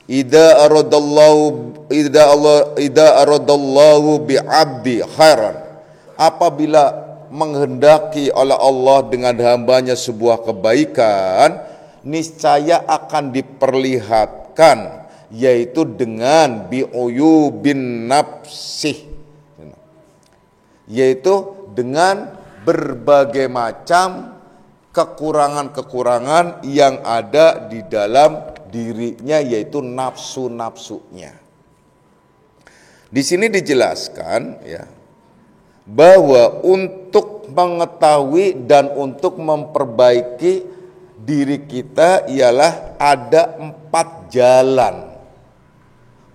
Idza aradallahu bi'abdi khairan, apabila menghendaki oleh Allah dengan hambanya sebuah kebaikan, niscaya akan diperlihatkan, yaitu dengan bi'uyubin nafsih, yaitu dengan berbagai macam kekurangan-kekurangan yang ada di dalam dirinya, yaitu nafsu-nafsunya. Di sini dijelaskan ya, bahwa untuk mengetahui dan untuk memperbaiki diri kita ialah ada 4 jalan.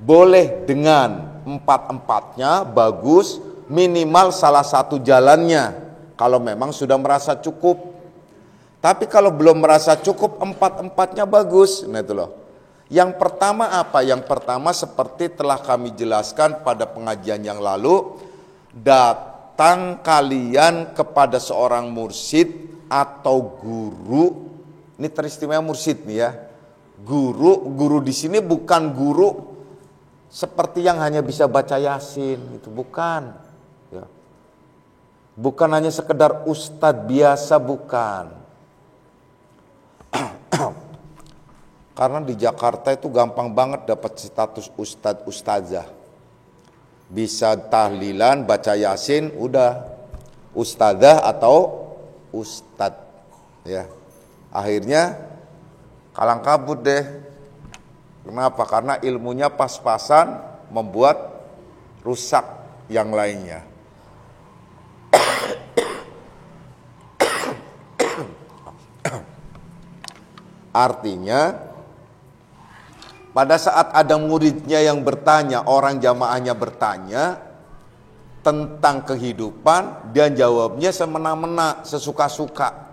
Boleh dengan 4-empatnya bagus, minimal salah satu jalannya kalau memang sudah merasa cukup. Tapi kalau belum merasa cukup, 4-empatnya bagus. Nah itu loh. Yang pertama apa? Yang pertama seperti telah kami jelaskan pada pengajian yang lalu, datang kalian kepada seorang mursyid atau guru. Ini teristimewa mursyid nih ya. Guru di sini bukan guru seperti yang hanya bisa baca Yasin, itu bukan. Ya. Bukan hanya sekedar ustadz biasa, bukan. Karena di Jakarta itu gampang banget dapat status ustadz ustazah. Bisa tahlilan, baca Yasin, udah ustazah atau ustadz. Ya. Akhirnya kalang kabut deh. Kenapa? Karena ilmunya pas-pasan membuat rusak yang lainnya. Artinya pada saat ada muridnya yang bertanya, orang jamaahnya bertanya tentang kehidupan, dia jawabnya semena-mena, sesuka-suka.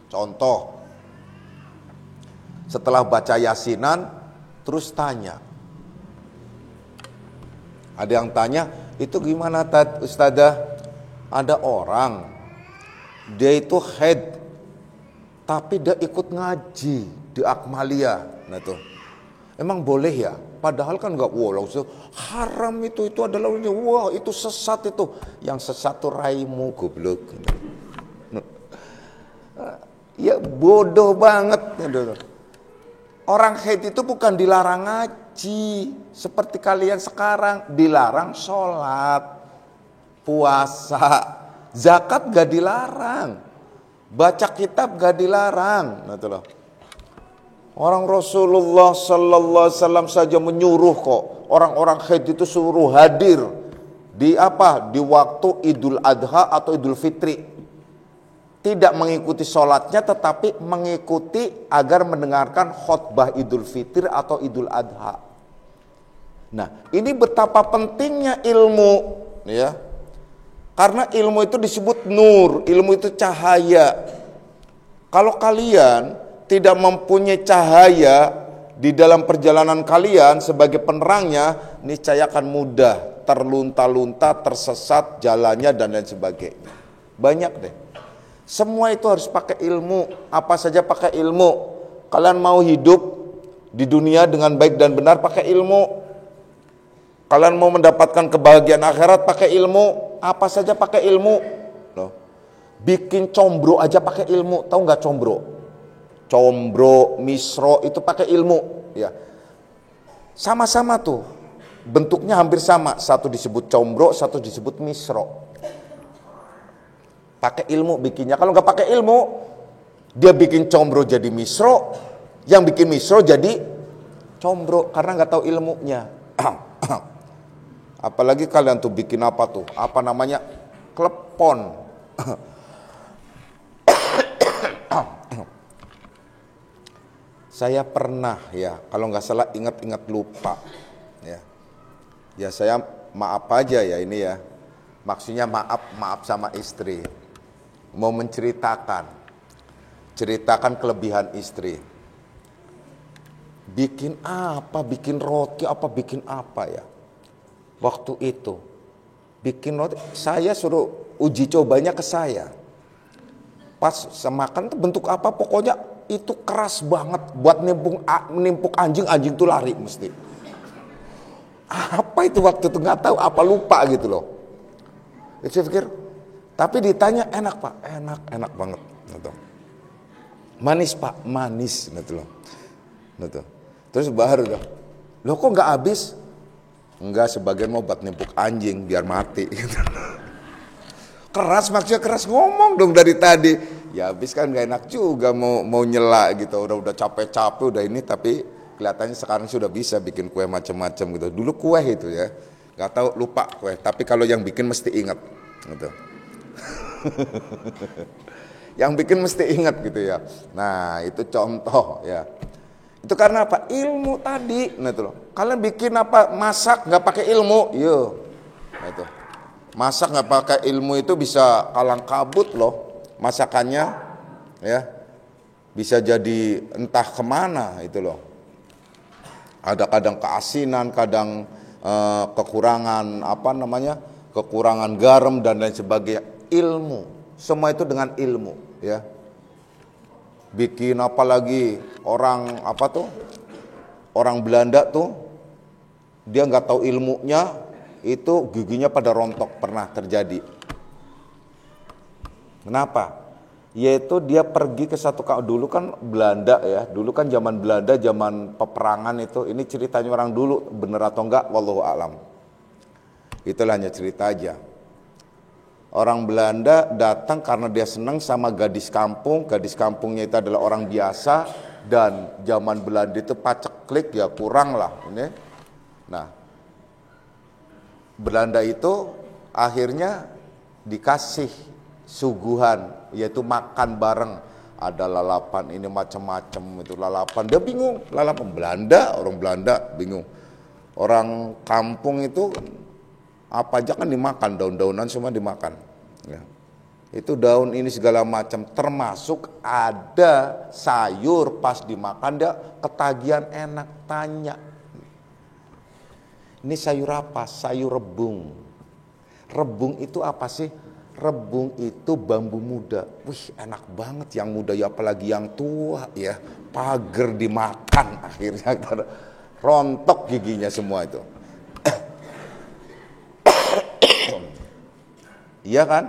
Contoh, setelah baca Yasinan, terus tanya. Ada yang tanya, itu gimana Ustadzah? Ada orang, dia itu head, tapi dia ikut ngaji di Akmalia. Nah tuh, emang boleh ya? Padahal kan enggak, haram itu adalah, wah itu sesat itu. Yang sesat tuh raimu goblok. Ya bodoh banget. Orang haid itu bukan dilarang ngaji seperti kalian sekarang, dilarang sholat, puasa, zakat gak dilarang, baca kitab gak dilarang. Nah, itulah. Orang Rasulullah Sallallahu Alaihi Wasallam saja menyuruh kok orang-orang haid itu suruh hadir di apa? Di waktu Idul Adha atau Idul Fitri. Tidak mengikuti sholatnya, tetapi mengikuti agar mendengarkan khutbah Idul Fitri atau Idul Adha. Nah, ini betapa pentingnya ilmu, ya. Karena ilmu itu disebut nur, ilmu itu cahaya. Kalau kalian tidak mempunyai cahaya di dalam perjalanan kalian sebagai penerangnya, niscaya akan mudah terlunta-lunta, tersesat jalannya dan lain sebagainya. Banyak deh. Semua itu harus pakai ilmu. Apa saja pakai ilmu. Kalian mau hidup di dunia dengan baik dan benar, pakai ilmu. Kalian mau mendapatkan kebahagiaan akhirat, pakai ilmu. Apa saja pakai ilmu. Loh. Bikin combro aja pakai ilmu. Tahu nggak combro? Combro, misro itu pakai ilmu. Ya. Sama-sama tuh. Bentuknya hampir sama. Satu disebut combro, satu disebut misro. Pakai ilmu bikinnya. Kalau nggak pakai ilmu, dia bikin combro jadi misro, yang bikin misro jadi combro karena nggak tahu ilmunya. Apalagi kalian tuh bikin apa tuh? Apa namanya? Klepon. Saya pernah ya, kalau nggak salah ingat-ingat lupa. Ya saya maaf aja ya ini ya. Maksudnya maaf sama istri. Mau menceritakan kelebihan istri. Bikin apa, bikin roti apa, bikin apa ya. Waktu itu bikin roti, saya suruh uji cobanya ke saya. Pas semakan tuh bentuk apa, pokoknya itu keras banget buat nimpuk anjing tuh lari mesti. Apa itu waktu itu nggak tahu, apa lupa gitu loh. Saya pikir, tapi ditanya enak Pak, enak banget. Gitu. Manis Pak, manis gitu loh. Gitu. Terus baru dah, loh kok nggak habis? Enggak, sebagian mau buat nimpuk anjing biar mati. Gitu. Keras, maksudnya keras, ngomong dong dari tadi. Ya habis kan gak enak juga mau nyela gitu. Udah capek-capek udah ini, tapi kelihatannya sekarang sudah bisa bikin kue macam-macam gitu. Dulu kue itu ya, gak tahu, lupa kue. Tapi kalau yang bikin mesti ingat gitu. Yang bikin mesti ingat gitu ya. Nah itu contoh ya. Itu karena apa? Ilmu tadi. Nah itu loh. Kalian bikin apa? Masak nggak pakai ilmu? Yo. Nah itu. Masak nggak pakai ilmu itu bisa kalang kabut loh masakannya, ya bisa jadi entah kemana itu loh. Ada kadang keasinan, kadang kekurangan kekurangan garam dan lain sebagainya. Ilmu, semua itu dengan ilmu, ya. Bikin apalagi orang Belanda tuh dia nggak tahu ilmunya. Itu giginya pada rontok, pernah terjadi. Kenapa? Yaitu dia pergi ke dulu kan Belanda ya, dulu kan zaman Belanda, zaman peperangan itu, ini ceritanya orang dulu, bener atau enggak, wallahu alam. Itulah hanya cerita aja. Orang Belanda datang karena dia senang sama gadis kampungnya itu adalah orang biasa, dan zaman Belanda itu paceklik ya, kurang lah ini. Nah, Belanda itu akhirnya dikasih suguhan, yaitu makan bareng. Ada lalapan ini macam-macam, itu lalapan. Dia bingung, lalapan Belanda, orang Belanda bingung. Orang kampung itu apa aja kan dimakan, daun-daunan semua dimakan. Ya. Itu daun ini segala macam, termasuk ada sayur pas dimakan dia ketagihan enak, tanya. Ini sayur apa? Sayur rebung. Rebung itu apa sih? Rebung itu bambu muda. Wih, enak banget yang muda ya, apalagi yang tua ya. Pager dimakan akhirnya, rontok giginya semua itu. Iya kan?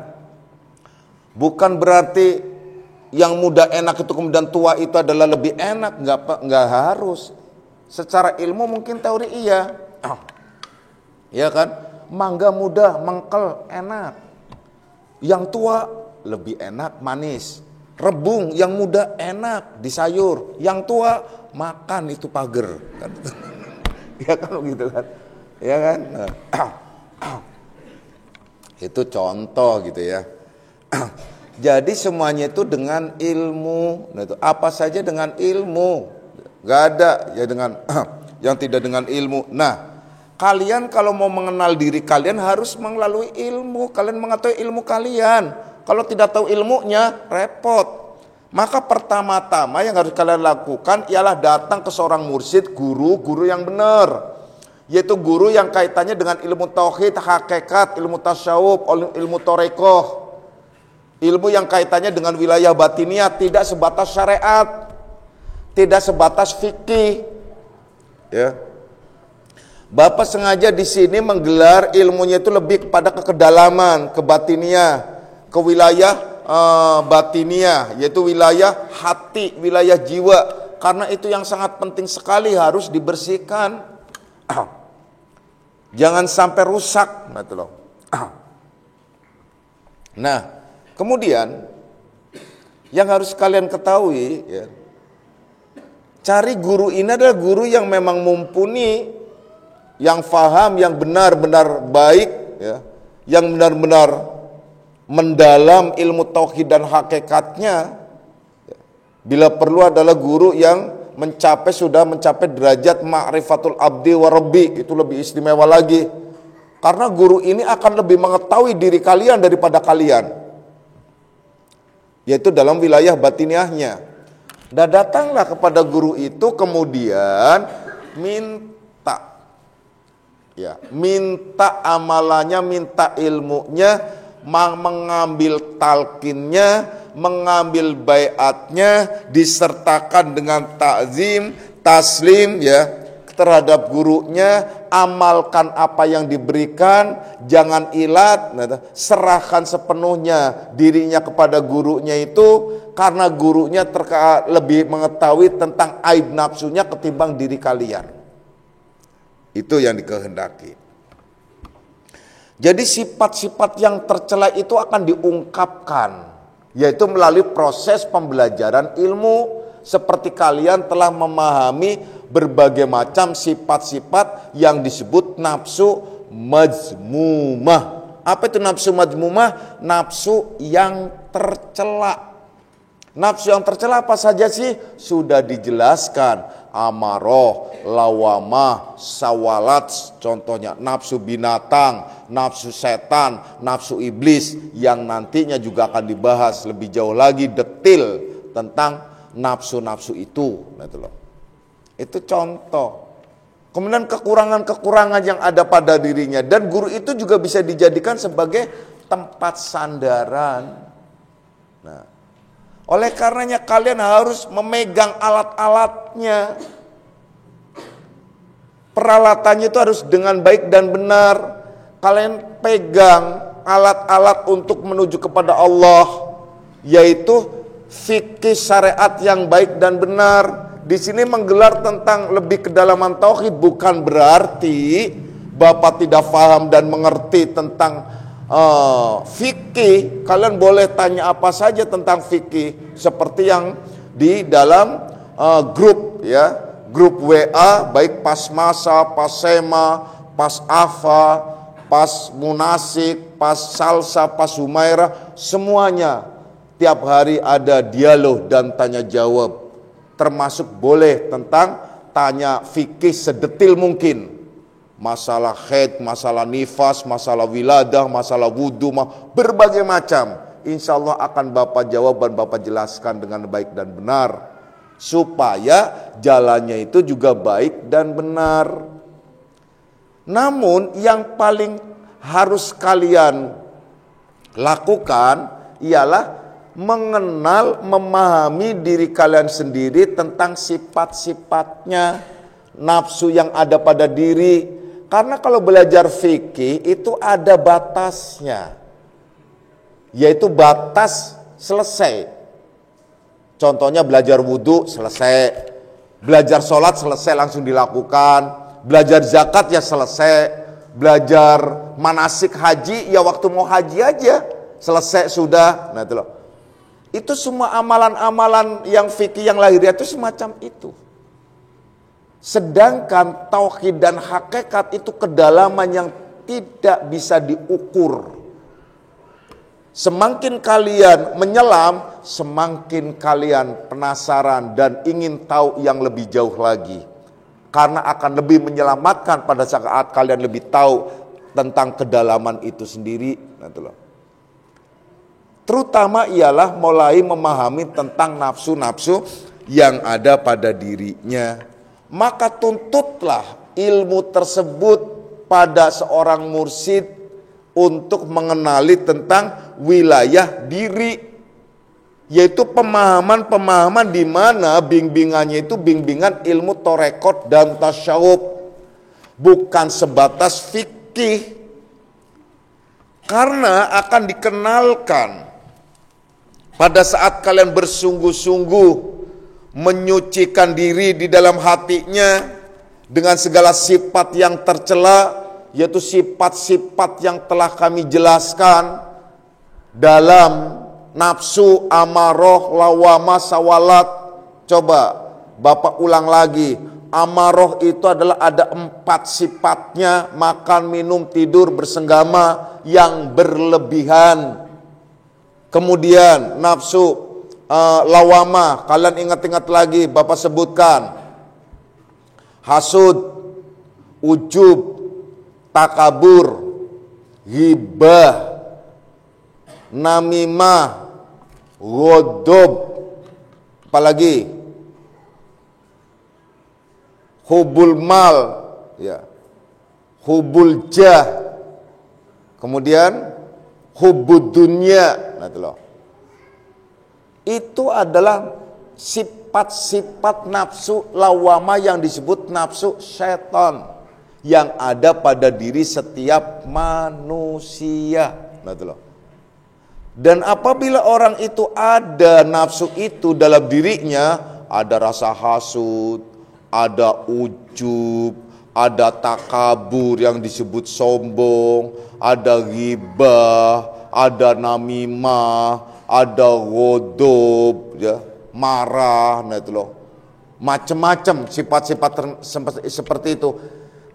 Bukan berarti yang muda enak itu kemudian tua itu adalah lebih enak, nggak harus. Secara ilmu mungkin teori iya. Ya kan, mangga muda, mengkel, enak. Yang tua lebih enak, manis. Rebung yang muda enak di sayur, yang tua makan itu pager. Ya kan gitu kan, ya kan. Itu contoh gitu ya. Jadi semuanya itu dengan ilmu. Nah itu apa saja dengan ilmu. Gak ada ya dengan yang tidak dengan ilmu. Nah, kalian kalau mau mengenal diri kalian harus melalui ilmu. Kalian mengetahui ilmu kalian. Kalau tidak tahu ilmunya, repot. Maka pertama-tama yang harus kalian lakukan ialah datang ke seorang mursyid, guru yang benar. Yaitu guru yang kaitannya dengan ilmu tauhid, hakikat, ilmu tasyawuf, ilmu torekoh. Ilmu yang kaitannya dengan wilayah batiniah, tidak sebatas syariat, tidak sebatas fikih. Ya. Bapak sengaja di sini menggelar ilmunya itu lebih kepada kekedalaman, ke batiniah, ke wilayah batiniah, yaitu wilayah hati, wilayah jiwa. Karena itu yang sangat penting sekali harus dibersihkan. Jangan sampai rusak, gitu loh. Nah, kemudian yang harus kalian ketahui, ya, cari guru ini adalah guru yang memang mumpuni, yang faham, yang benar-benar baik, ya, yang benar-benar mendalam ilmu tauhid dan hakikatnya. Bila perlu adalah guru yang sudah mencapai derajat ma'rifatul abdi wa rabbi, itu lebih istimewa lagi. Karena guru ini akan lebih mengetahui diri kalian daripada kalian, yaitu dalam wilayah batiniahnya. Dan datanglah kepada guru itu kemudian minta amalannya, minta ilmunya, mengambil talqinnya, mengambil baiatnya, disertakan dengan takzim, taslim ya terhadap gurunya, amalkan apa yang diberikan, jangan ilat, serahkan sepenuhnya dirinya kepada gurunya itu, karena gurunya lebih mengetahui tentang aib nafsunya ketimbang diri kalian. Itu yang dikehendaki. Jadi sifat-sifat yang tercela itu akan diungkapkan, yaitu melalui proses pembelajaran ilmu, seperti kalian telah memahami berbagai macam sifat-sifat yang disebut nafsu mazmumah. Apa itu nafsu mazmumah? Nafsu yang tercela. Nafsu yang tercela apa saja sih? Sudah dijelaskan. Amaroh, lawamah, sawalat, contohnya nafsu binatang, nafsu setan, nafsu iblis, yang nantinya juga akan dibahas lebih jauh lagi detail tentang nafsu-nafsu itu. Itu contoh. Kemudian kekurangan-kekurangan yang ada pada dirinya, dan guru itu juga bisa dijadikan sebagai tempat sandaran. Nah, oleh karenanya kalian harus memegang alat-alatnya. Peralatannya itu harus dengan baik dan benar. Kalian pegang alat-alat untuk menuju kepada Allah, yaitu fikih syariat yang baik dan benar. Di sini menggelar tentang lebih kedalaman tauhid bukan berarti Bapak tidak paham dan mengerti tentang fikih. Kalian boleh tanya apa saja tentang fikih, seperti yang di dalam grup ya, grup WA, baik pas masa, pas sema, pas afa, pas munasik, pas salsa, pas humairah, semuanya tiap hari ada dialog dan tanya jawab. Termasuk boleh tentang tanya fikih sedetil mungkin. Masalah haid, masalah nifas, masalah wiladah, masalah wudhu, berbagai macam. Insya Allah akan Bapak jawab dan Bapak jelaskan dengan baik dan benar, supaya jalannya itu juga baik dan benar. Namun yang paling harus kalian lakukan ialah mengenal, memahami diri kalian sendiri tentang sifat-sifatnya, nafsu yang ada pada diri. Karena kalau belajar fikih itu ada batasnya, yaitu batas selesai. Contohnya belajar wudhu selesai, belajar sholat selesai langsung dilakukan, belajar zakat ya selesai, belajar manasik haji ya waktu mau haji aja selesai sudah. Nah itu loh. Itu semua amalan-amalan yang fikih yang lahiriah itu semacam itu. Sedangkan tauhid dan hakikat itu kedalaman yang tidak bisa diukur. Semakin kalian menyelam, semakin kalian penasaran dan ingin tahu yang lebih jauh lagi. Karena akan lebih menyelamatkan pada saat kalian lebih tahu tentang kedalaman itu sendiri. Nah, itu loh. Terutama ialah mulai memahami tentang nafsu-nafsu yang ada pada dirinya. Maka tuntutlah ilmu tersebut pada seorang mursyid untuk mengenali tentang wilayah diri, yaitu pemahaman-pemahaman di mana bimbingannya itu bimbingan ilmu torekot dan tasyawuf, bukan sebatas fikih. Karena akan dikenalkan pada saat kalian bersungguh-sungguh menyucikan diri di dalam hatinya dengan segala sifat yang tercela, yaitu sifat-sifat yang telah kami jelaskan dalam nafsu, amaroh, lawamah, sawalat. Coba Bapak ulang lagi. Amaroh itu adalah ada 4 sifatnya: makan, minum, tidur, bersenggama yang berlebihan. Kemudian nafsu lawamah, kalian ingat-ingat lagi Bapak sebutkan: hasud, ujub, takabur, ghibah, namimah, ghodob, apalagi hubul mal, ya, hubul jah, kemudian hubbud dunya. Nah, itu loh. Itu adalah sifat-sifat nafsu lawama yang disebut nafsu syaitan yang ada pada diri setiap manusia. Nah, itu loh. Dan apabila orang itu ada nafsu itu dalam dirinya, ada rasa hasud, ada ujub, ada takabur yang disebut sombong, ada ghibah, ada namimah, ada ghodob, ya, marah, nah itu loh. Macam-macam sifat-sifat seperti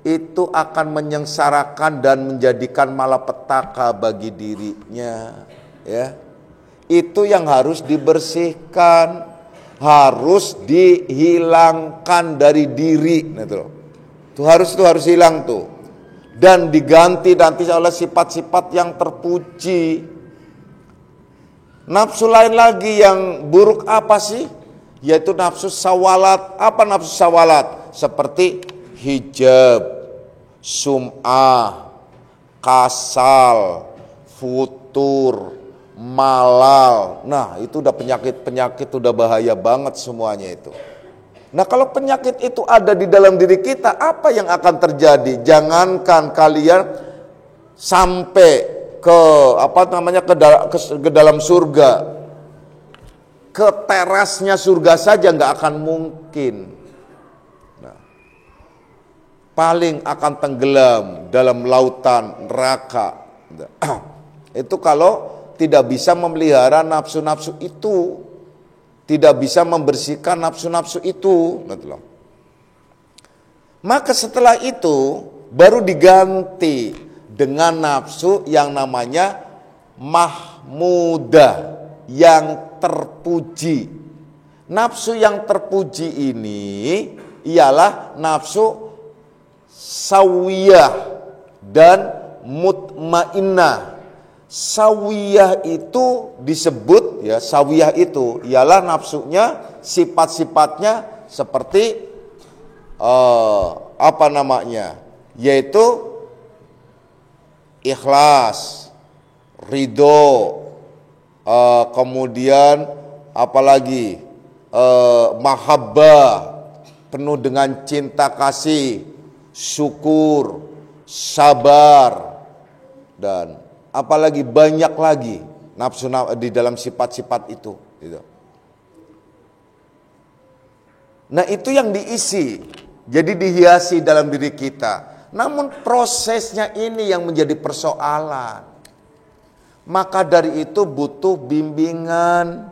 itu akan menyengsarakan dan menjadikan malapetaka bagi dirinya, ya. Itu yang harus dibersihkan, harus dihilangkan dari diri, nah itu loh. Itu harus hilang tuh. Dan diganti nanti oleh sifat-sifat yang terpuji. Nafsu lain lagi yang buruk apa sih? Yaitu nafsu sawalat. Apa nafsu sawalat? Seperti hijab, sum'ah, kasal, futur, malal. Nah, itu udah penyakit-penyakit, udah bahaya banget semuanya itu. Nah, kalau penyakit itu ada di dalam diri kita, apa yang akan terjadi? Jangankan kalian sampai ke dalam surga, ke terasnya surga saja nggak akan mungkin. Nah, paling akan tenggelam dalam lautan neraka. Itu kalau tidak bisa memelihara nafsu-nafsu itu, tidak bisa membersihkan nafsu-nafsu itu. Maka setelah itu baru diganti dengan nafsu yang namanya mahmudah, yang terpuji. Nafsu yang terpuji ini ialah nafsu sawiyah dan mutmainnah. Sawiyah itu disebut, ya, sawiyah itu ialah nafsunya, sifat-sifatnya seperti yaitu ikhlas, ridho, kemudian apalagi mahabbah, penuh dengan cinta kasih, syukur, sabar, dan apalagi banyak lagi nafsu di dalam sifat-sifat itu, gitu. Nah, itu yang diisi, jadi dihiasi dalam diri kita. Namun prosesnya ini yang menjadi persoalan. Maka dari itu butuh bimbingan.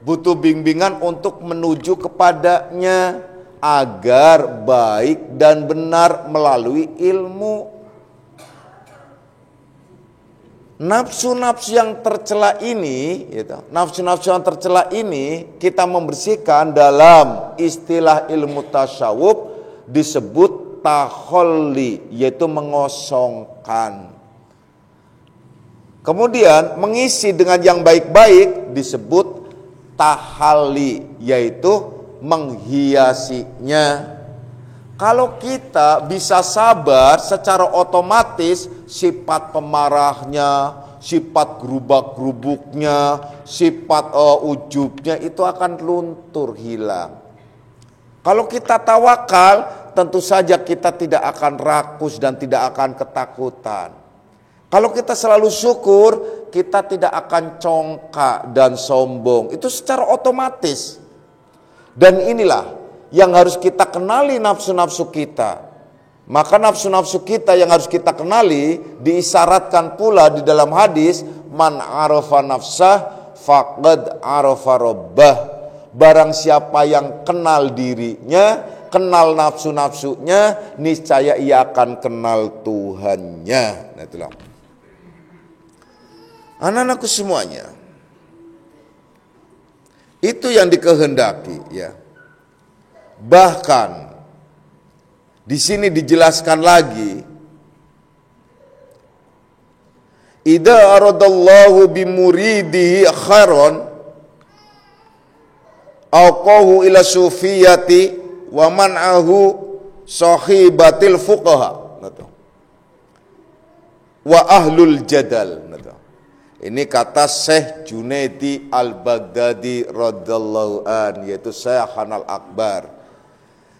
Butuh bimbingan untuk menuju kepadanya agar baik dan benar melalui ilmu. Nafsu-nafsu yang tercela ini, nafsu-nafsu yang tercela ini kita membersihkan dalam istilah ilmu tasawuf disebut taholli, yaitu mengosongkan. Kemudian mengisi dengan yang baik-baik disebut tahalli, yaitu menghiasinya. Kalau kita bisa sabar, secara otomatis sifat pemarahnya, sifat gerubak-gerubuknya, sifat ujubnya itu akan luntur, hilang. Kalau kita tawakal, tentu saja kita tidak akan rakus dan tidak akan ketakutan. Kalau kita selalu syukur, kita tidak akan congkak dan sombong. Itu secara otomatis. Dan inilah yang harus kita kenali, nafsu-nafsu kita. Maka nafsu-nafsu kita yang harus kita kenali diisyaratkan pula di dalam hadis, man arafa nafsah faqad arafa rabbah. Barang siapa yang kenal dirinya, kenal nafsu-nafsunya, niscaya ia akan kenal Tuhannya. Nah, itulah. Anak-anakku semuanya, itu yang dikehendaki, ya. Bahkan di sini dijelaskan lagi, idza aradallahu bimuridihi khairan aqahu ila sufiyati wa man'ahu sahibatil fuqaha. wa ahlul jadal. Ini kata Syekh Junaidi Al-Baghdadi radhiyallahu an, yaitu Syekhana Al-Akbar.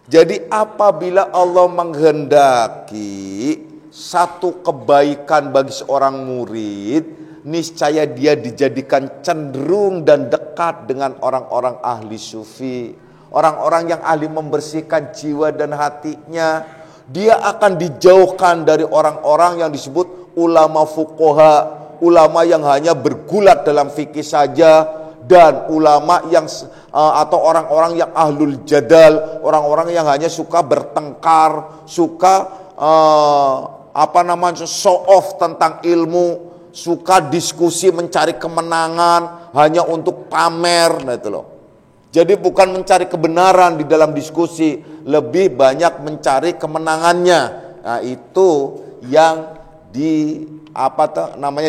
Jadi apabila Allah menghendaki satu kebaikan bagi seorang murid, niscaya dia dijadikan cenderung dan dekat dengan orang-orang ahli sufi, orang-orang yang ahli membersihkan jiwa dan hatinya. Dia akan dijauhkan dari orang-orang yang disebut ulama fuqaha, ulama yang hanya bergulat dalam fikih saja, dan ulama yang atau orang-orang yang ahlul jadal, orang-orang yang hanya suka bertengkar, suka show off tentang ilmu, suka diskusi mencari kemenangan hanya untuk pamer. Nah itu loh. Jadi bukan mencari kebenaran di dalam diskusi, lebih banyak mencari kemenangannya. Nah itu yang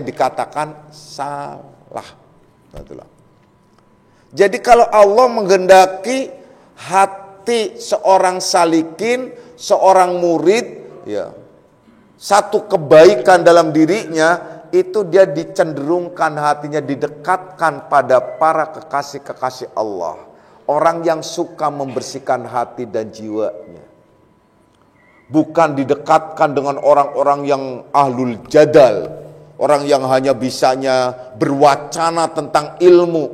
dikatakan salah. Jadi kalau Allah menghendaki hati seorang salikin, seorang murid, ya, satu kebaikan dalam dirinya, itu dia dicenderungkan hatinya, didekatkan pada para kekasih-kekasih Allah, orang yang suka membersihkan hati dan jiwanya. Bukan didekatkan dengan orang-orang yang ahlul jadal, orang yang hanya bisanya berwacana tentang ilmu,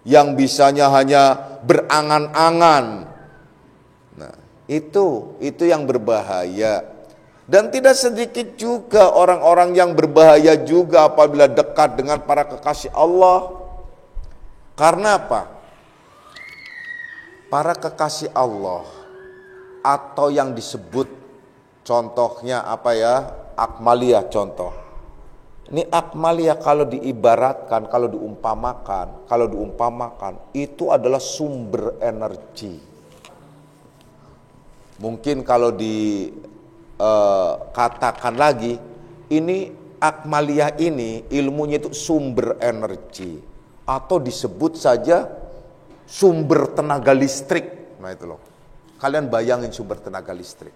yang bisanya hanya berangan-angan. Nah, itu yang berbahaya. Dan tidak sedikit juga orang-orang yang berbahaya juga apabila dekat dengan para kekasih Allah. Karena apa? Para kekasih Allah atau yang disebut contohnya akmaliyah contoh. Ini akmaliyah kalau diibaratkan, kalau diumpamakan itu adalah sumber energi. Mungkin kalau dikatakan lagi, ini akmaliyah ini ilmunya itu sumber energi, atau disebut saja sumber tenaga listrik. Nah itu loh. Kalian bayangin sumber tenaga listrik.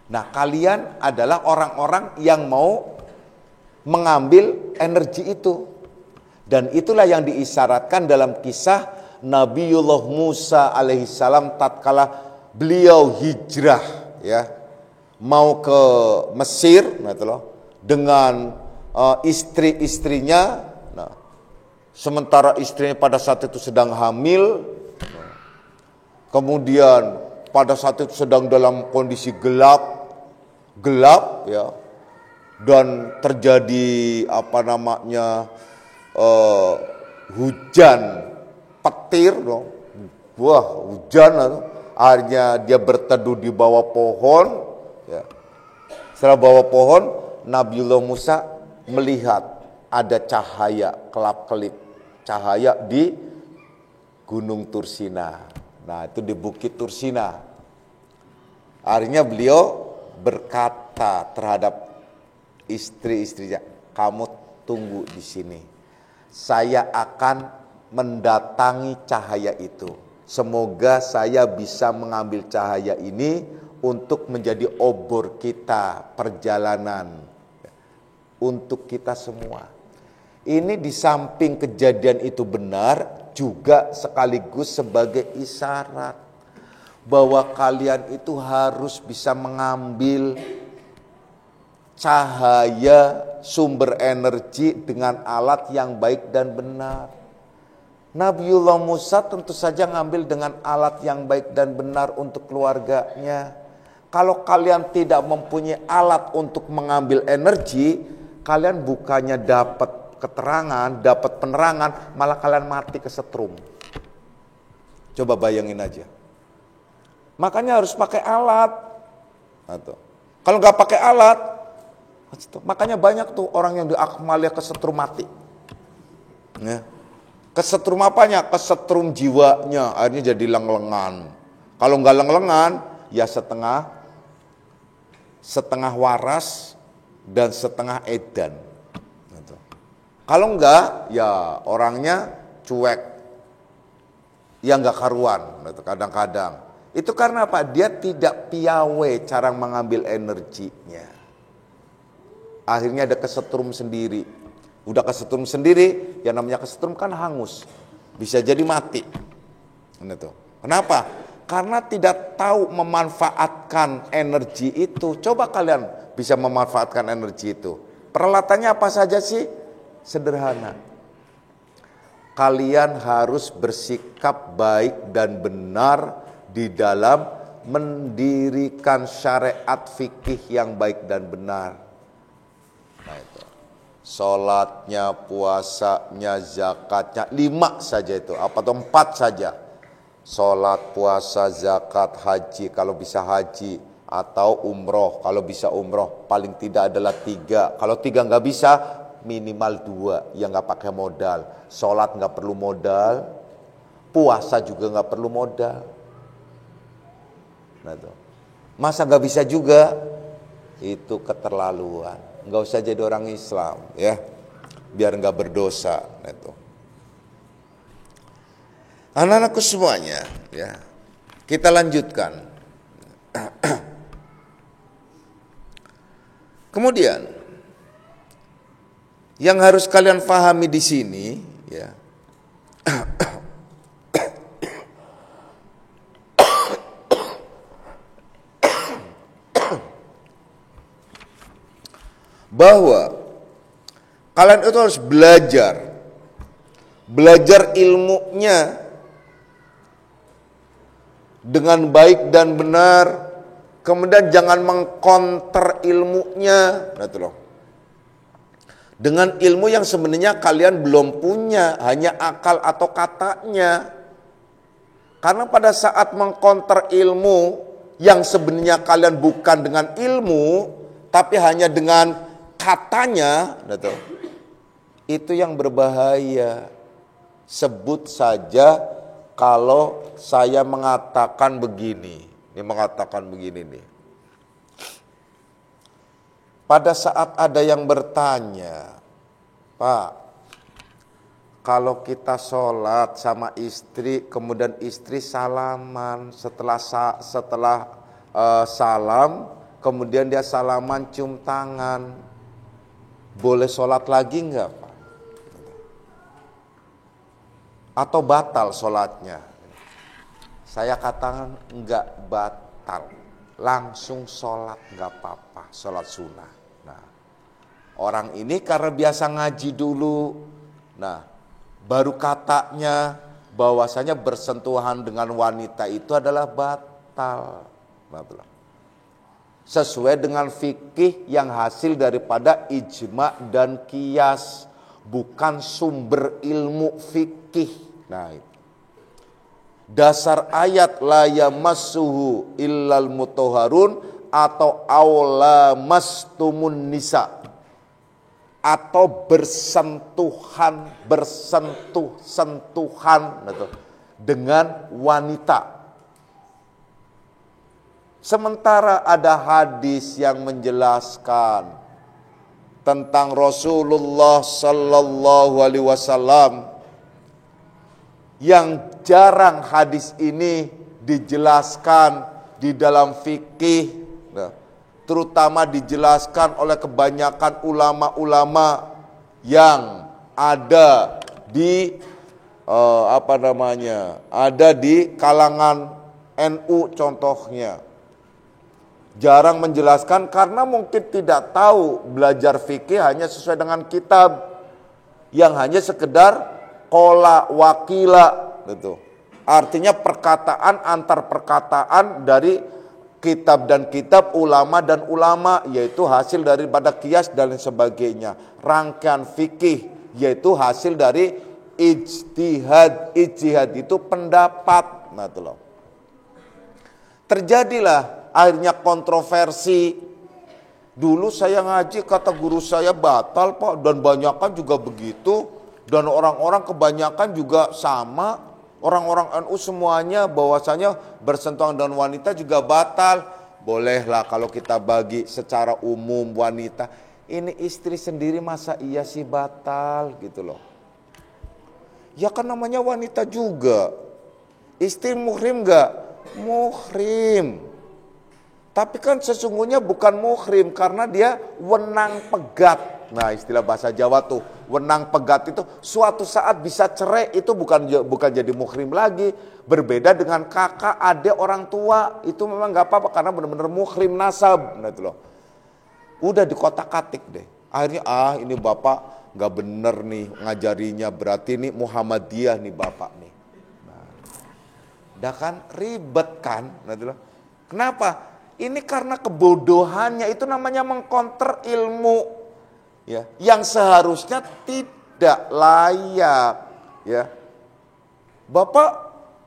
Nah, kalian adalah orang-orang yang mau mengambil energi itu. Dan itulah yang diisyaratkan dalam kisah Nabiullah Musa alaihissalam tatkala beliau hijrah, ya, mau ke Mesir, nah itu loh, dengan istri-istrinya. Nah, sementara istrinya pada saat itu sedang hamil. Kemudian pada saat itu sedang dalam kondisi gelap ya, dan terjadi hujan petir, hujan, akhirnya dia berteduh di bawah pohon. Ya. Setelah bawah pohon, Nabiullah Musa melihat ada cahaya kelap-kelip, cahaya di Gunung Tursina. Nah, itu di Bukit Tursina. Akhirnya beliau berkata terhadap istri-istrinya, kamu tunggu di sini. Saya akan mendatangi cahaya itu. Semoga saya bisa mengambil cahaya ini untuk menjadi obor kita, perjalanan untuk kita semua. Ini di samping kejadian itu benar, juga sekaligus sebagai isyarat bahwa kalian itu harus bisa mengambil cahaya sumber energi dengan alat yang baik dan benar. Nabiullah Musa tentu saja ngambil dengan alat yang baik dan benar untuk keluarganya. Kalau kalian tidak mempunyai alat untuk mengambil energi, kalian bukannya dapat keterangan, dapat penerangan, malah kalian mati kesetrum. Coba bayangin aja. Makanya harus pakai alat. Kalau nggak pakai alat, makanya banyak tuh orang yang di akmaliyah kesetrum mati. Ya. Kesetrum apanya? Kesetrum jiwanya, akhirnya jadi leng-lengan. Kalau nggak leng-lengan, ya setengah waras dan setengah edan. Kalau enggak, ya orangnya cuek, ya enggak karuan, kadang-kadang. Itu karena apa? Dia tidak piawai cara mengambil energinya. Akhirnya ada kesetrum sendiri. Udah kesetrum sendiri, yang namanya kesetrum kan hangus. Bisa jadi mati. Kenapa? Karena tidak tahu memanfaatkan energi itu. Coba kalian bisa memanfaatkan energi itu. Peralatannya apa saja sih? Sederhana. Kalian harus bersikap baik dan benar di dalam mendirikan syariat fikih yang baik dan benar. Nah itu. Sholatnya, puasanya, zakatnya, 5 saja itu. Apa tuh 4 saja. Sholat, puasa, zakat, haji, kalau bisa haji. Atau umroh, kalau bisa umroh. Paling tidak adalah 3. Kalau 3 nggak bisa, minimal 2 yang nggak pakai modal. Sholat nggak perlu modal, puasa juga nggak perlu modal. Nah tuh. Masa nggak bisa juga? Itu keterlaluan. Nggak usah jadi orang Islam, ya, biar nggak berdosa. Nah tuh. Anak-anakku semuanya, ya, kita lanjutkan. Kemudian yang harus kalian pahami di sini, ya, bahwa kalian itu harus belajar ilmunya dengan baik dan benar. Kemudian jangan mengkonter ilmunya, dengan ilmu yang sebenarnya kalian belum punya, hanya akal atau katanya. Karena pada saat mengkonter ilmu yang sebenarnya kalian bukan dengan ilmu, tapi hanya dengan katanya, itu yang berbahaya. Sebut saja kalau saya mengatakan begini. Ini mengatakan begini nih. Pada saat ada yang bertanya, Pak, kalau kita sholat sama istri, kemudian istri salaman, setelah salam, kemudian dia salaman cium tangan, boleh sholat lagi enggak, Pak? Atau batal sholatnya? Saya katakan enggak batal, langsung sholat enggak apa-apa, sholat sunnah. Nah, orang ini karena biasa ngaji dulu, nah baru katanya bahwasanya bersentuhan dengan wanita itu adalah batal. Sesuai dengan fikih yang hasil daripada ijma dan qiyas, bukan sumber ilmu fikih. Nah, itu. Dasar ayat la yamassuhu illal mutahharun atau aula mastumun nisa, atau bersentuhan dengan wanita. Sementara ada hadis yang menjelaskan tentang Rasulullah sallallahu alaihi wasallam, yang jarang hadis ini dijelaskan di dalam fikih, terutama dijelaskan oleh kebanyakan ulama-ulama yang ada di ada di kalangan NU contohnya. Jarang menjelaskan karena mungkin tidak tahu belajar fikih hanya sesuai dengan kitab yang hanya sekedar qola wakila gitu. Artinya perkataan antar perkataan dari kitab dan kitab, ulama dan ulama, yaitu hasil daripada qiyas dan sebagainya. Rangkaian fikih yaitu hasil dari ijtihad. Ijtihad itu pendapat. Nah, itu loh. Terjadilah akhirnya kontroversi. Dulu saya ngaji kata guru saya batal, Pak, dan banyakan juga begitu. Dan orang-orang kebanyakan juga sama, orang-orang NU semuanya bahwasanya bersentuhan dengan wanita juga batal. Bolehlah kalau kita bagi secara umum wanita. Ini istri sendiri masa iya sih batal gitu loh. Ya kan namanya wanita juga. Istri muhrim enggak? Muhrim. Tapi kan sesungguhnya bukan muhrim karena dia wenang pegat. Nah, istilah bahasa Jawa tuh, wenang pegat itu suatu saat bisa cerai, itu bukan jadi muhrim lagi. Berbeda dengan kakak, adik, orang tua, itu memang nggak apa-apa karena benar-benar muhrim nasab. Nah, itu loh. Udah dikotak-katik deh. Akhirnya ini bapak nggak bener nih ngajarinya, berarti ini Muhammadiyah nih bapak nih. Nah, dah kan ribet kan. Nah, itu loh. Kenapa? Ini karena kebodohannya, itu namanya mengkonter ilmu ya, yang seharusnya tidak layak ya. Bapak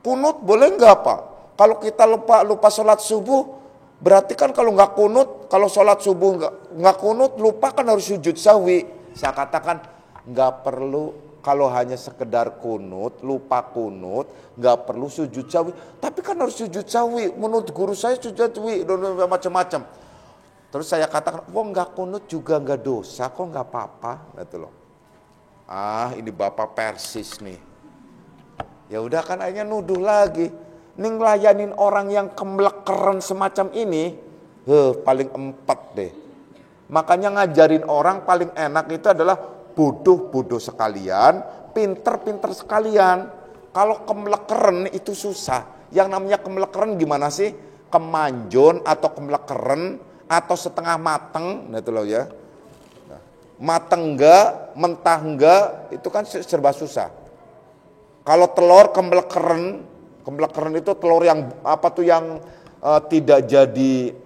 kunut boleh nggak Pak? Kalau kita lupa sholat subuh, berarti kan kalau nggak kunut, kalau sholat subuh nggak kunut, lupa kan harus sujud sahwi. Saya katakan nggak perlu. Kalau hanya sekedar kunut, lupa kunut, nggak perlu sujud sahwi. Tapi kan harus sujud sahwi. Menurut guru saya sujud sahwi, macam-macam. Terus saya katakan, nggak kunut juga nggak dosa, kok nggak apa-apa. Gitu loh. Ini bapak persis nih. Ya udah kan akhirnya nuduh lagi. Nih ngelayanin orang yang kemlekeren semacam ini, paling empat deh. Makanya ngajarin orang paling enak itu adalah bodoh-bodoh sekalian, pinter-pinter sekalian. Kalau kemlekeren itu susah. Yang namanya kemlekeren gimana sih? Kemanjon atau kemlekeren atau setengah mateng, nah itu loh ya. Nah, mateng enggak, mentah enggak, itu kan serba susah. Kalau telur kemlekeren itu telur yang tidak jadi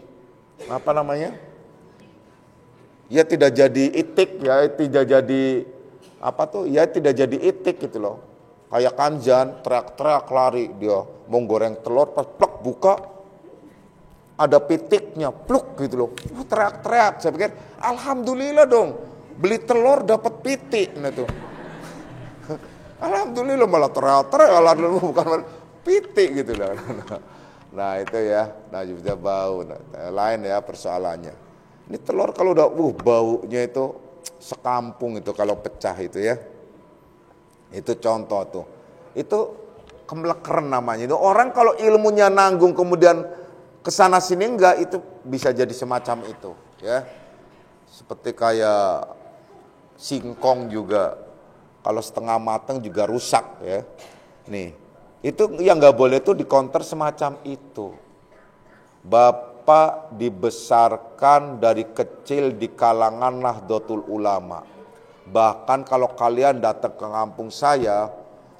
ya tidak jadi itik ya, tidak jadi tidak jadi itik gitu loh. Kayak kanjan, teriak-teriak lari dia mau goreng telur, pas plek buka ada pitiknya, pluk gitu loh. Teriak-teriak, saya pikir alhamdulillah dong, beli telur dapat pitik. Nah tuh. Alhamdulillah malah teriak-teriak, bukan pitik gitu loh. Nah itu ya, nah juga bau. Nah, lain ya persoalannya. Ini telur kalau udah baunya itu sekampung itu kalau pecah itu ya. Itu contoh tuh. Itu kemlekeren namanya. Itu orang kalau ilmunya nanggung kemudian kesana sini enggak, itu bisa jadi semacam itu ya. Seperti kayak singkong juga. Kalau setengah matang juga rusak ya. Nih, itu yang nggak boleh tuh dikonter semacam itu. Bapak dibesarkan dari kecil di kalangan Nahdlatul Ulama. Bahkan kalau kalian datang ke kampung saya,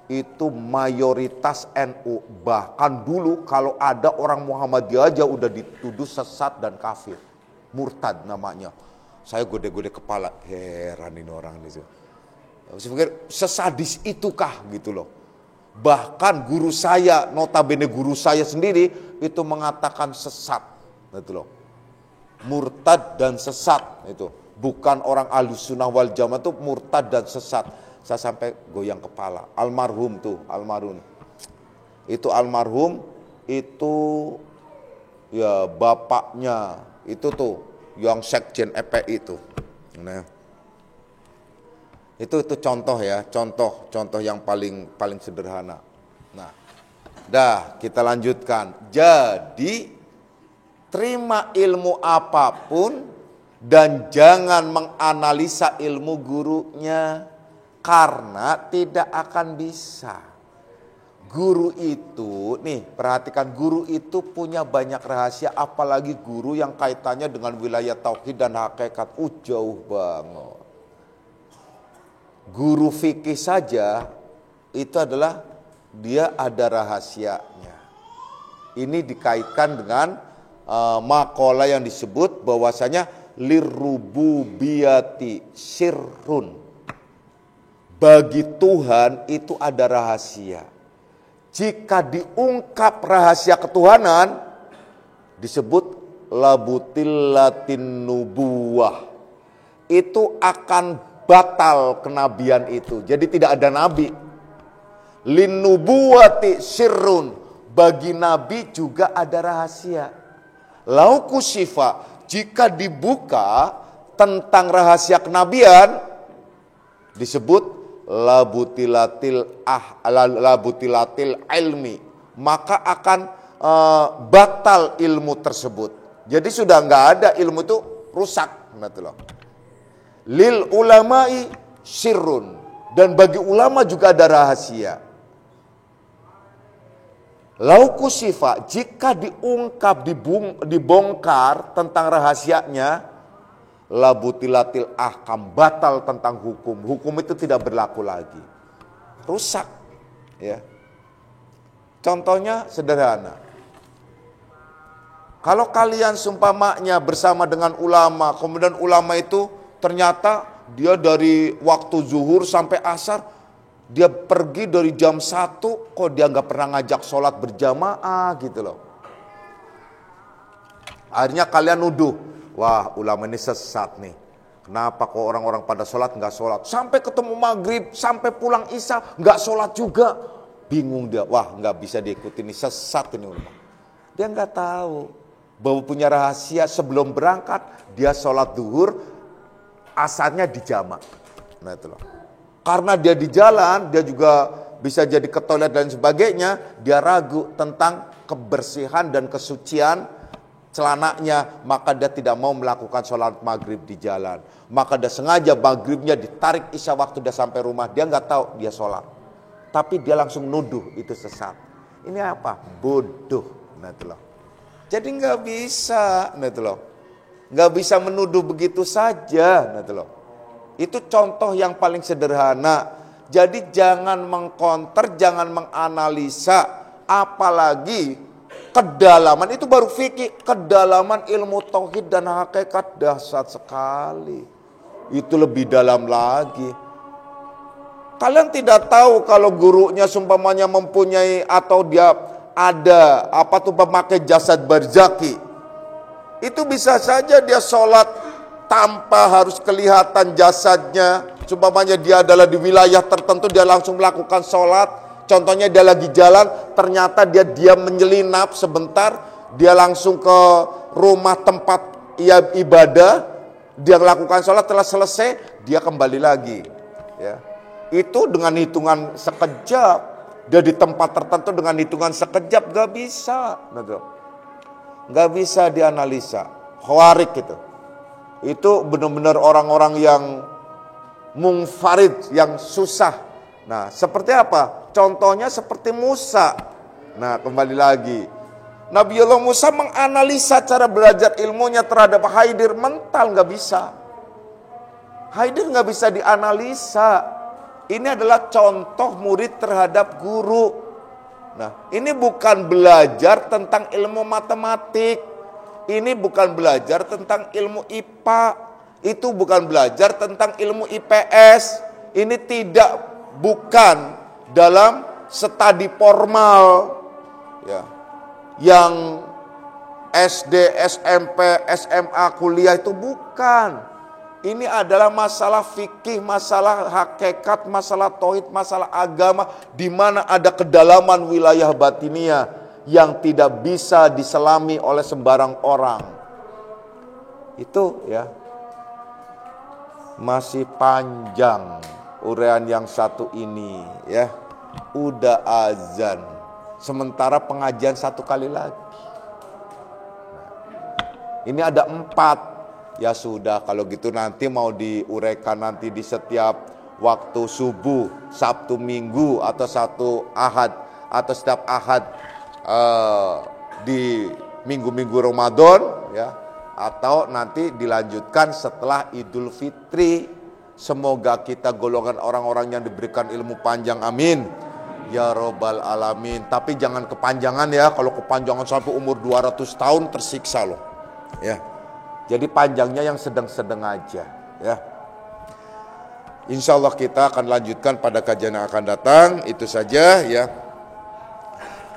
itu mayoritas NU. Bahkan dulu kalau ada orang Muhammadiyah aja udah dituduh sesat dan kafir. Murtad namanya. Saya gode-gode kepala, heran ini orang ini. Saya pikir sesadis itukah gitu loh. Bahkan guru saya, notabene guru saya sendiri itu mengatakan sesat, gitu loh. Murtad dan sesat itu. Bukan orang Ahlussunnah wal Jamaah itu murtad dan sesat. Saya sampai goyang kepala. Almarhum tuh, almarhum. Itu almarhum itu ya bapaknya itu tuh yang sekjen EPI itu. Nah, itu contoh ya, contoh yang paling sederhana. Nah, kita lanjutkan. Jadi terima ilmu apapun dan jangan menganalisa ilmu gurunya karena tidak akan bisa. Guru itu, nih perhatikan, guru itu punya banyak rahasia, apalagi guru yang kaitannya dengan wilayah tauhid dan hakikat. Jauh banget. Guru fikih saja itu adalah dia ada rahasianya. Ini dikaitkan dengan makalah yang disebut bahwasanya lirrububiyati sirrun. Bagi Tuhan itu ada rahasia. Jika diungkap rahasia ketuhanan disebut labutillatin nubuwah. Itu akan batal kenabian itu. Jadi tidak ada nabi. Linnubuwati sirrun. Bagi nabi juga ada rahasia. Lauku syifa. Jika dibuka tentang rahasia kenabian disebut labutilatil ilmi. Maka akan batal ilmu tersebut. Jadi sudah nggak ada, ilmu itu rusak. Lil ulama'i sirrun, dan bagi ulama juga ada rahasia. Lauku sifat, jika diungkap, dibongkar tentang rahasianya, labutilatil ahkam, batal tentang hukum. Hukum itu tidak berlaku lagi. Rusak. Ya. Contohnya sederhana. Kalau kalian sumpamanya bersama dengan ulama, kemudian ulama itu ternyata dia dari waktu zuhur sampai asar, dia pergi dari jam 1, kok dia nggak pernah ngajak sholat berjamaah gitu loh. Akhirnya kalian nuduh, wah ulama ini sesat nih. Kenapa kok orang-orang pada sholat nggak sholat? Sampai ketemu maghrib, sampai pulang isya nggak sholat juga. Bingung dia, wah nggak bisa diikuti, ini sesat ini ulama. Dia nggak tahu bahwa punya rahasia sebelum berangkat dia sholat zuhur, asarnya di jamak. Nah itu loh. Karena dia di jalan, dia juga bisa jadi ke toilet dan sebagainya, dia ragu tentang kebersihan dan kesucian celananya, maka dia tidak mau melakukan sholat maghrib di jalan. Maka dia sengaja maghribnya ditarik isya waktu dia sampai rumah, dia nggak tahu dia sholat. Tapi dia langsung nuduh itu sesat. Ini apa? Bodoh. Nah itu loh. Jadi nggak bisa, nah itu loh. Nggak bisa menuduh begitu saja, nah itu loh. Itu contoh yang paling sederhana. Jadi jangan mengkonter, jangan menganalisa, apalagi kedalaman, itu baru fikih, kedalaman ilmu tauhid dan hakikat dahsyat sekali. Itu lebih dalam lagi. Kalian tidak tahu kalau gurunya sumpamanya mempunyai atau dia ada apa tuh memakai jasad barzaki. Itu bisa saja dia sholat tanpa harus kelihatan jasadnya. Sumpamanya dia adalah di wilayah tertentu, dia langsung melakukan sholat. Contohnya dia lagi jalan, ternyata dia diam menyelinap sebentar, dia langsung ke rumah tempat ibadah, dia melakukan sholat, telah selesai, dia kembali lagi. Ya. Itu dengan hitungan sekejap. Dia di tempat tertentu dengan hitungan sekejap, gak bisa. Gak bisa dianalisa. Khawarik gitu. Itu benar-benar orang-orang yang munfarid, yang susah. Nah, seperti apa? Contohnya seperti Musa. Nah, kembali lagi. Nabiullah Musa menganalisa cara belajar ilmunya terhadap Khidir, mental gak bisa. Khidir gak bisa dianalisa. Ini adalah contoh murid terhadap guru. Nah, ini bukan belajar tentang ilmu matematik. Ini bukan belajar tentang ilmu IPA. Itu bukan belajar tentang ilmu IPS. Ini bukan dalam studi formal. Ya. Yang SD, SMP, SMA, kuliah itu bukan. Ini adalah masalah fikih, masalah hakikat, masalah tauhid, masalah agama, di mana ada kedalaman wilayah batiniah yang tidak bisa diselami oleh sembarang orang. Itu ya. Masih panjang uraian yang satu ini ya. Udah azan. Sementara pengajian 1 kali lagi. Ini ada 4. Ya sudah, kalau gitu nanti mau diuraikan nanti di setiap waktu subuh, Sabtu Minggu, atau satu Ahad, atau setiap Ahad di minggu-minggu Ramadan, ya, atau nanti dilanjutkan setelah Idul Fitri. Semoga kita golongan orang-orang yang diberikan ilmu panjang, amin. Ya Robbal Alamin. Tapi jangan kepanjangan ya, kalau kepanjangan sampai umur 200 tahun tersiksa loh. Ya. Jadi panjangnya yang sedang-sedang aja, ya. Insya Allah kita akan lanjutkan pada kajian yang akan datang. Itu saja, ya.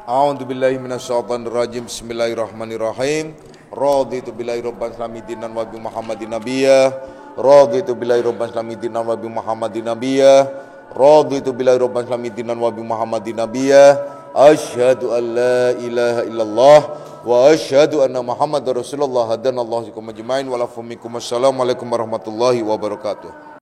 A'udzubillahi minasyaitonirrajim. Bismillahirrahmanirrahim. Raditu billahi rabban islamidinan wa bi Muhammadin nabiyya. Raditu billahi rabban islamidinan wa bi Muhammadin nabiyya. Raditu billahi rabban islamidinan wa bi Muhammadin nabiyya. Asyhadu an la ilaha illallah wa asyhadu anna Muhammadar Rasulullah. Hadanallahu ikum ajmain wa lakum minkum. Assalamualaikum warahmatullahi wabarakatuh.